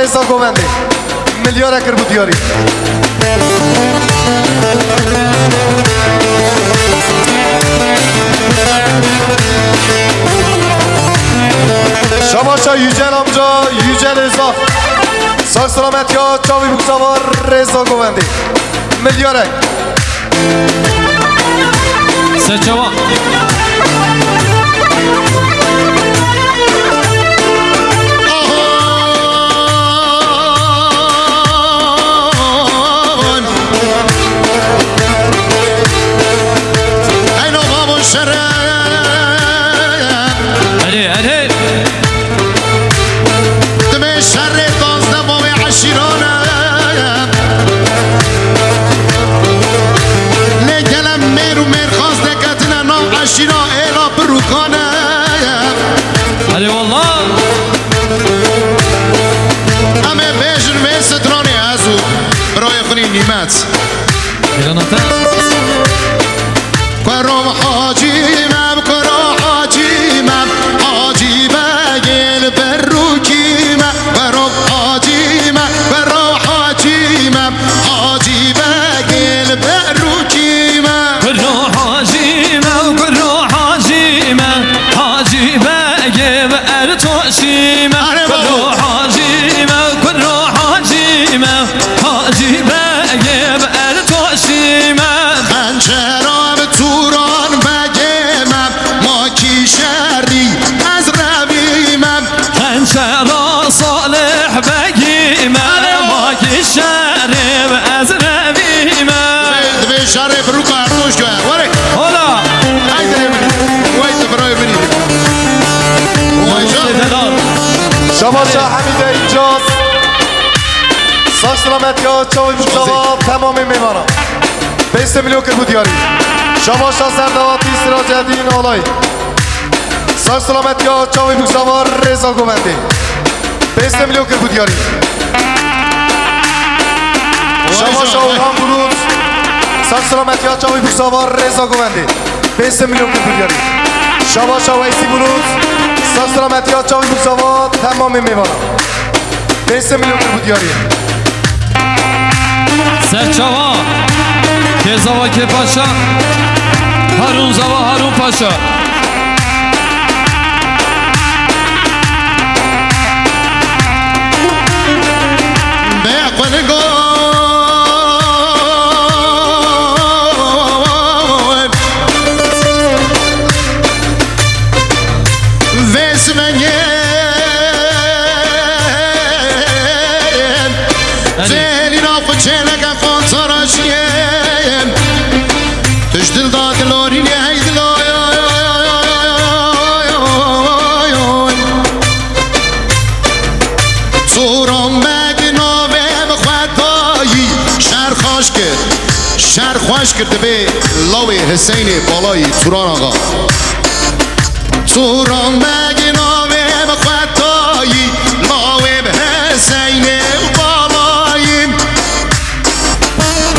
رضا گوونده میلیارد اکر بود یاری شماشا yücel amca yücel رضا sağ selamet ya çavi buksavar رضا گوونده میلیارد سچوا نیمت کرم حاجیمم کرم حاجیمم حاجی بگل بروکیمم کرم حاجیمم کرم حاجیمم حاجی بگل بروکیمم کرم حاجیمم کرم حاجیمم حاجی بگل برتوشیمم کرم حاجیمم کرم حاجیمم حاجی شرف رو کارتوش جو وره هلا هایده وایت برای بری شماشا حمیده اینجاز ساک سلامت یا چاوی بکساوا تمام میمانم 20 میلیون که بود یاری شماشا سردواتی سراج الدین آلای ساک سلامت یا چاوی بکساوا رضا گوونده 20 میلیون که بود یاری شماشا اورهان بروز ساک سلامت یا چاوی بکساوا رضا گوونده 20 میلیون که بود یاری شماشا ویسی بروز ساک سلامت یا چاوی بکساوا تمام میمانم 20 میلیون که بود یاری سرچاوا کزاوا که پاشا هارون زاوا هارون پاشا شهر خوش کرده به لاوی حسین بالای توران آقا توران مگه نامه بخواتایی لاوی به حسین بالایی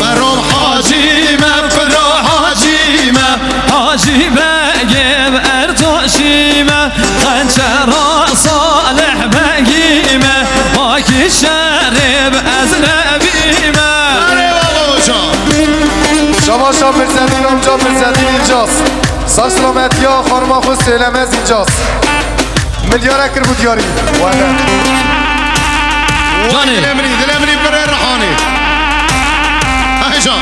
برام حاجیمم برام حاجیمم حاجی بگیم ارتاشیمه خنچر صالح بگیمه ماکی شریب از نبیمه شما شام مرزدین آمجا مرزدین اینجاست ساک سلامتی ها خانم خود سیلمز اینجاست میلیار اکر بود یاری جانی دل امری برای رحانی های جان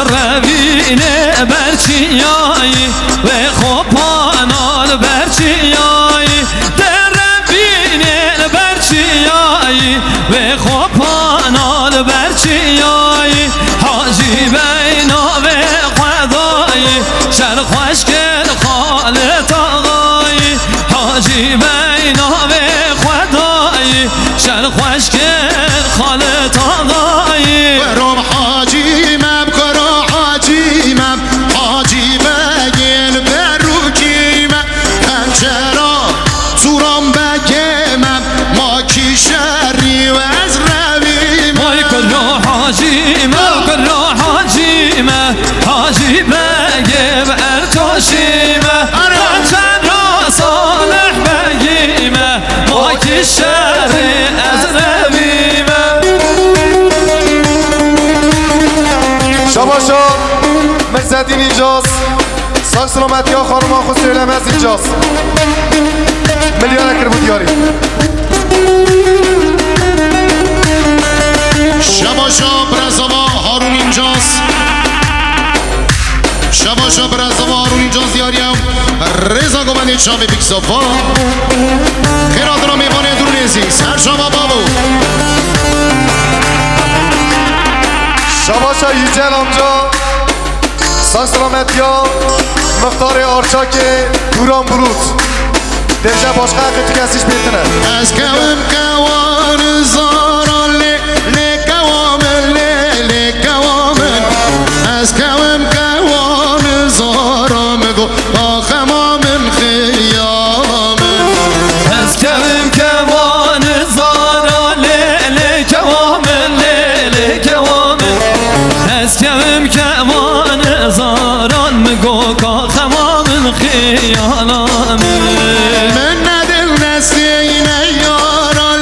روینه برچیایی و خوبانال برچیایی در روینه برچیایی و خوبانال برچیایی حاجی بینا و خدایی شر خوش کل خالت آقایی حاجی بینا و خدایی شر خوش کل خالت آقایی برام حاجی مبکرا حاجی مب حاجی بگین بروکیم کنچرا زورام بگیمم ما کی شری و از رویم وای کرا حاجیمه کرا حاجیمه حاجی بگیم ارتاشیمه کنچرا صالح بگیمه ما کی شری از رویمه شما شام مرزدین اینجاست ساک سلامتی ها خانم خود سیلمز اینجاست میلیار اکر بود یاری شباشا برزوا هارون اینجاست شباشا برزوا هارون اینجاست یاریم رضا گوبندی شام بیکسافا خیرات را میبانه دورنیزی سرشاما بابو شما شا یوجل آمجا ساک سلامتی ها مختار آرچاک دوران بروت درجه باشقه حقی تو کسیش بیتنه از کوم کوان زاران لی کوامن لی کوامن از کوم کوان زاران گو آخمامن خیامن از کم کوان زارا لیل کوامن لیل کوامن از کم کوان زاران مگو کا خمامن خیالامن من ندل نسین یاران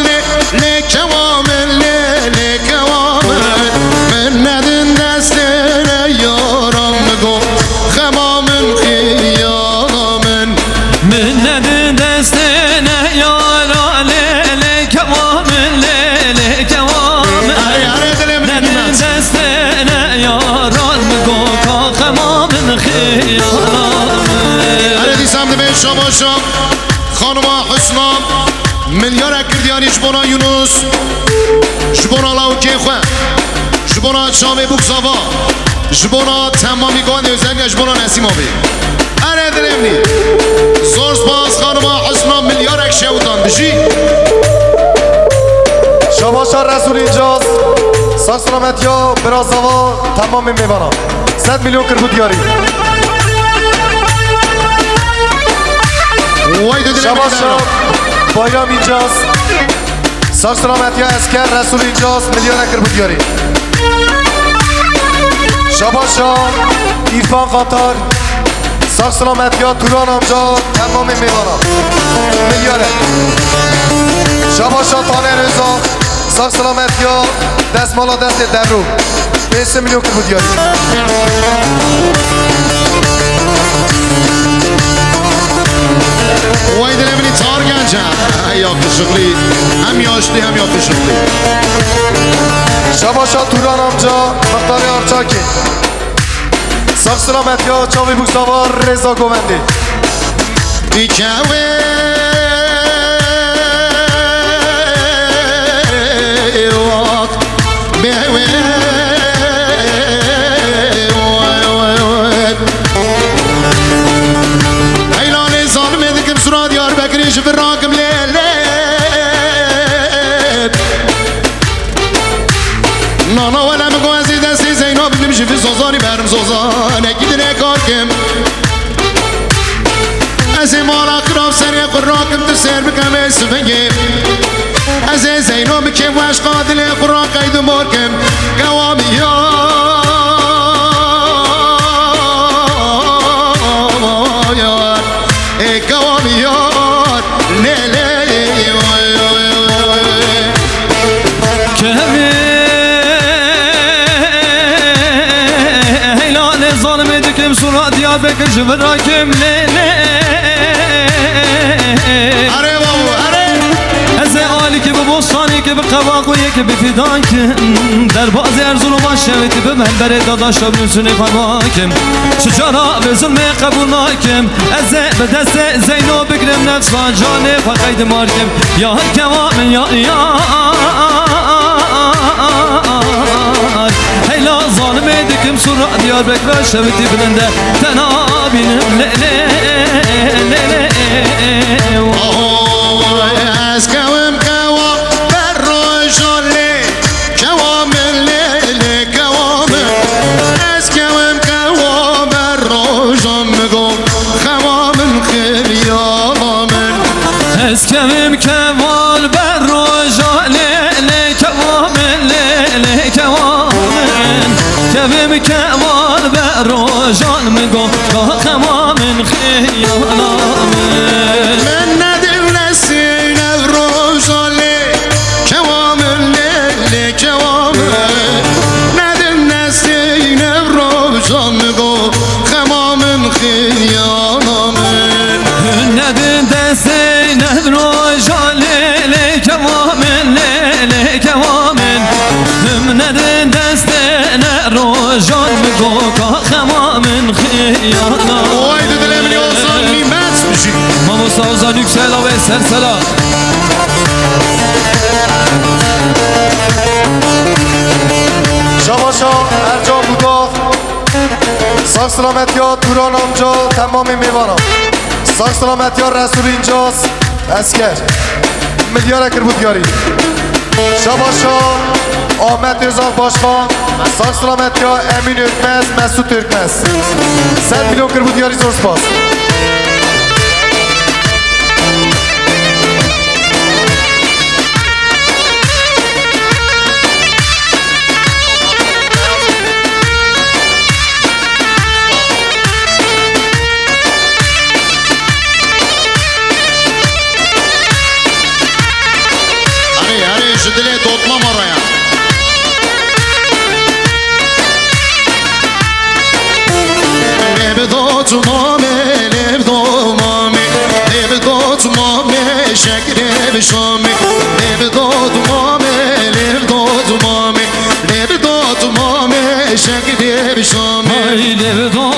لی کوامن لی کوامن من ندل نسین یاران مگو خمامن خیامن من ندن دستنا یارا لیل کوامن لیل کوامن ندن دستنا یارا مگو کا خمامن خیالامن دیسم دمه شما شام خانم حسنا میلیار اکردیانی جبونا یونس جبونا لاوکی خواه جبونا شام بوکساوا جبونا تمامی گوانده وزنگ جبونا نسیم آبی اره دلمنی زور سپاس خانم حسنا میلیار اک شهودان بجی شما شا رسول اینجاست ساک سلامتی ها برازاوا تمام میبانم 100 میلیون کر بود یاری وای دو شما دلمنی شا بایرام اینجاست ساک سلامتی ها اسکر رسول اینجاست میلیون اکر بود یاری شما شا ایرفان قطار ساک سلامتی ها توران آمجا تمام میبانم میلیاره شما شا تانه رزا ساک سلامتی ها دستمالا دست در رو 5 میلیون کر بود یاری وای دلمنی تار گنجم یا شغلی هم یاشتی هم یا شغلی شما شا توران آمجا مختار آرچاکی ساک سلامتی ها چاوی بوکساوار رضا گوونده بیکوه وقت بیوه ایلان ظالم دکم سراد یار بکریش فراکم لیلت نانا ولم گوزی دستی زیناب نمیشه فی سوزانی برم سوزان اگید نکار کم از مالا خراف سری قراکم تسر بکم اسفنگی از زینو بکم واش قادل قراک اید مورکم قوامی یار ای قوامی یار لیلی ظالم دکم سورا دیار بکش و راکم لیلی اره بابو اره از عالی که به بستانی که به قواقویی که به فیدان کم در باز ارزون و شویتی به من بره داداش و بنسونه فرماکم شجارا به ظلم قبول ناکم از به دست زینو بگرم نفس و جانه فقید مارکم یا هر کوام یا هیلا ظالم دکم سورا دیار بکر شویتی بلنده تنابینم از کوام کوام بر روشالی کوام لیلی کوام از کوام کوام بر روشان مگو خوام خیلیام از کمیم کمال بر روژا لیلی کوامن لیلی کوامن کمیم کمال بر روژان مگو خمامن خیالامن من ندم نسین از روشالی کوام لیلی کوام ندم نسین از روشان مگو خوام خیالام ندن دستی ند روژا لیلی کوامن لیلی کوامن ندن دستی ند روژان مگو خمامن خیالامن وای دل من یوزان نیمت میشی مامو سازان yüksel ve sersela شماشا ارجا بوداف ساک سلامت یا توران آمجا تمامی میوانم ساک سلامت یا رسول اینجاست اسکر میلیار اکر بود یاری شماشا آمد ارزاق باشخان ساک سلامت یا امین ارکمز مسعود ارکمز 100 میلیون کر بود یاری زور سپاس دلی دوتما مرایا لبدات مامي لبدات مامي لبدات مامي شكري بشامي لبدات مامي لبدات مامي لبدات مامي شكري بشامي Haydi